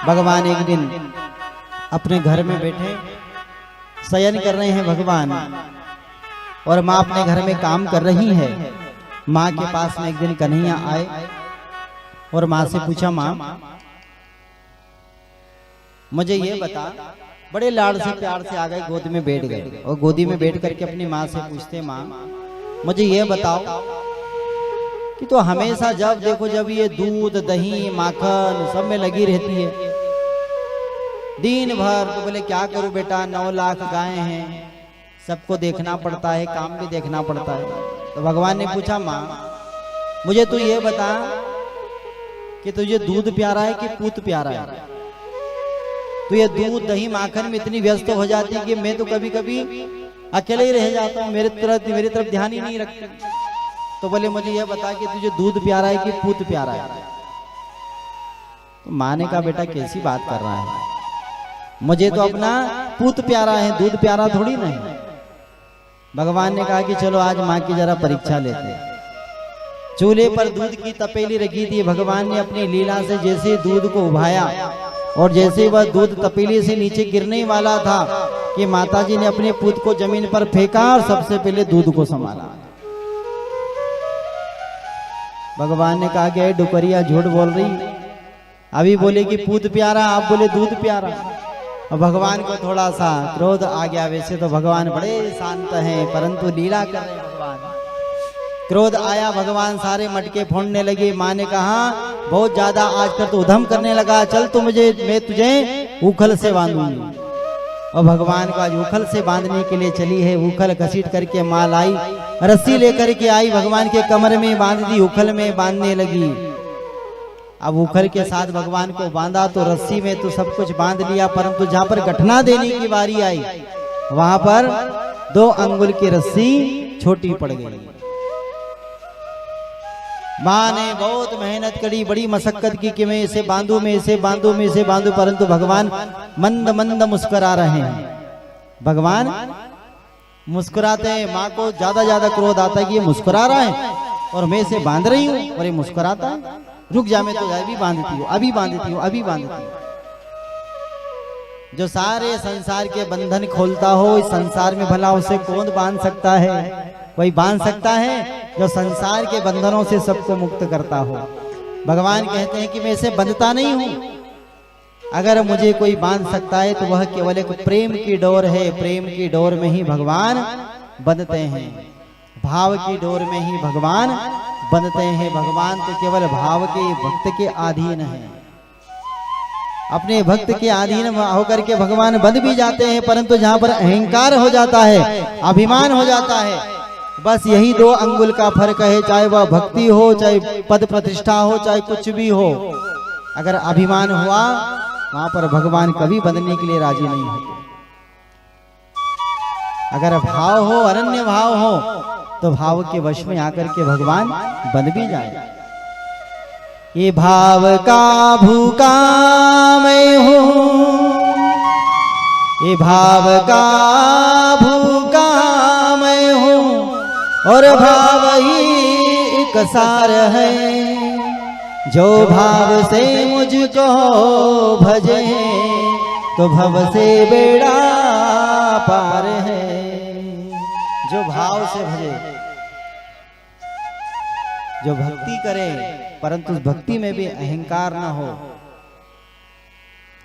भगवान एक दिन अपने घर में बैठे शयन कर रहे हैं भगवान, और माँ अपने घर में काम कर रही है। माँ के पास में एक दिन कन्हैया आए और माँ से पूछा, माँ मुझे ये बता, बड़े लाड़ से प्यार से आ गए, गोद में बैठ गए और गोदी में बैठ करके अपनी माँ से पूछते, माँ मुझे ये बताओ कि तो हमेशा जब देखो जब ये दूध दही माखन सब में लगी रहती है दिन भर, तो बोले क्या करूं बेटा, 9 लाख गायें हैं, सबको देखना पड़ता है, काम भी देखना पड़ता है। तो भगवान ने पूछा, माँ मुझे तू ये बता कि तुझे दूध प्यारा है कि पूत प्यारा है? तो ये दूध दही माखन में इतनी व्यस्त हो जाती है कि मैं तो कभी कभी अकेले ही रह जाता हूँ, मेरी तरफ ध्यान ही नहीं रखती। तो बोले मुझे ये बता कि तुझे दूध प्यारा है कि पूत प्यारा है? तो माँ ने कहा, बेटा कैसी बात कर रहा है, मुझे तो अपना पूत प्यारा है, दूध प्यारा थोड़ी नहीं। भगवान ने कहा कि चलो आज माँ की जरा परीक्षा लेते हैं। चूल्हे पर दूध की तपेली रखी थी, भगवान ने अपनी लीला से जैसे दूध को उभाया और जैसे वह दूध तपेली से नीचे गिरने वाला था कि माताजी ने अपने पूत को जमीन पर फेंका और सबसे पहले दूध को संभाला। भगवान ने कहा कि डुकरिया झूठ बोल रही, अभी बोले कि पूत प्यारा, आप बोले दूध प्यारा। और भगवान को थोड़ा सा क्रोध आ गया। वैसे तो भगवान बड़े शांत हैं, परंतु लीला कर रहे भगवान। क्रोध आया, भगवान सारे मटके फोड़ने लगे। माँ ने कहा, बहुत ज्यादा आजकल तो उधम करने लगा, चल तो मैं तुझे उखल से बांधूंगी। और भगवान को आज उखल से बांधने के लिए चली है। उखल घसीट करके माँ लाई, रस्सी लेकर के आई, भगवान के कमर में बांध दी, उखल में बांधने लगी। अब उखल के साथ भगवान को बांधा तो रस्सी में तो सब कुछ बांध लिया, परंतु जहां पर गठना देने की बारी आई वहां पर 2 अंगुल की रस्सी छोटी पड़ गई। माँ ने बहुत मेहनत करी, बड़ी मशक्कत की कि मैं इसे बांधू, मैं इसे बांधू, मैं इसे बांधू, परंतु भगवान मंद मंद मुस्कुरा रहे हैं। भगवान मुस्कुराते हैं। माँ को ज्यादा क्रोध आता है कि ये मुस्कुरा रहा है और मैं इसे बांध रही हूँ और ये मुस्कुराता है। रुक जा, मैं तो अभी बांधती हूँ, अभी बांधती हूँ, अभी बांधती हूँ। जो सारे संसार के बंधन खोलता हो, इस संसार में भला उसे कौन बांध सकता है? वही बांध सकता है जो संसार के बंधनों से सबको मुक्त करता हो। भगवान कहते हैं कि मैं इसे बंधता नहीं हूँ, अगर मुझे कोई बांध सकता है तो वह केवल एक प्रेम की डोर है। प्रेम की डोर में ही भगवान बंधते हैं, भाव की डोर में ही भगवान बंधते हैं। भगवान तो केवल भाव के, भक्त के अधीन है। अपने भक्त के अधीन होकर के भगवान बंध भी जाते हैं, परंतु जहां पर अहंकार हो जाता है, अभिमान हो जाता है, बस यही 2 अंगुल का फर्क है। चाहे वह भक्ति हो, चाहे पद प्रतिष्ठा हो, चाहे कुछ भी हो, अगर अभिमान हुआ वहां पर भगवान कभी बंधने के लिए राजी नहीं होते। अगर भाव हो, अनन्य भाव हो, तो भाव के वश में आकर के भगवान बंध भी जाए। ये भाव का भूखा मैं हूँ, ये भाव का भूखा मैं हूँ, और भाव ही एक सार है। जो भाव से मुझको भजे तो भव से बेड़ा पार है। जो भाव से भजे, जो भक्ति करे, परंतु उस भक्ति में भी अहंकार ना हो,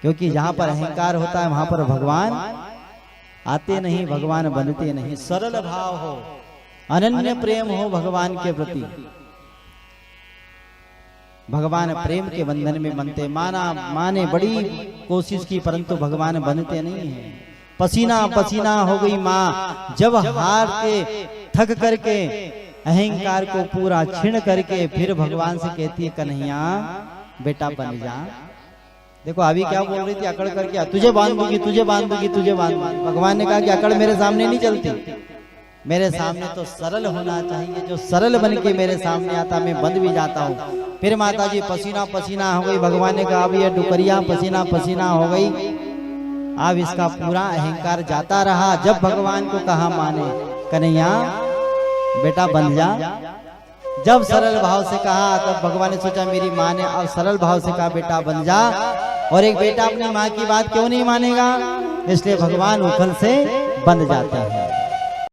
क्योंकि जहां पर अहंकार होता है वहां पर भगवान आते नहीं, भगवान बनते नहीं। सरल भाव हो, अनन्य प्रेम हो भगवान के प्रति, भगवान प्रेम के बंधन में बनते। माँ ने बड़ी कोशिश की, परंतु भगवान बनते नहीं है। पसीना पसीना हो गई माँ, जब हार के थक करके अहंकार को पूरा छीन करके फिर भगवान से कहती है, कन्हैया बेटा बन जा। देखो अभी क्या बोल रही थी, अकड़ करके, तुझे बांध दूंगी, तुझे बांध दूंगी, तुझे बांध दूंगी। भगवान ने कहा कि अकड़ मेरे सामने नहीं चलती, मेरे सामने तो सरल होना चाहिए। जो सरल बन के मेरे सामने आता मैं बंध भी जाता हूँ। फिर माता जी पसीना पसीना हो गई। भगवान ने कहा, अब ये डुकरिया पसीना पसीना हो गई, अब इसका पूरा अहंकार जाता रहा। जब भगवान को कहा माने, कन्हैया बेटा बन जा, जब सरल भाव से कहा, तब भगवान ने सोचा मेरी माँ ने अब सरल भाव से कहा बेटा बन जा, और एक बेटा अपनी माँ की बात क्यों नहीं मानेगा? इसलिए भगवान उखल से बंध जाता है।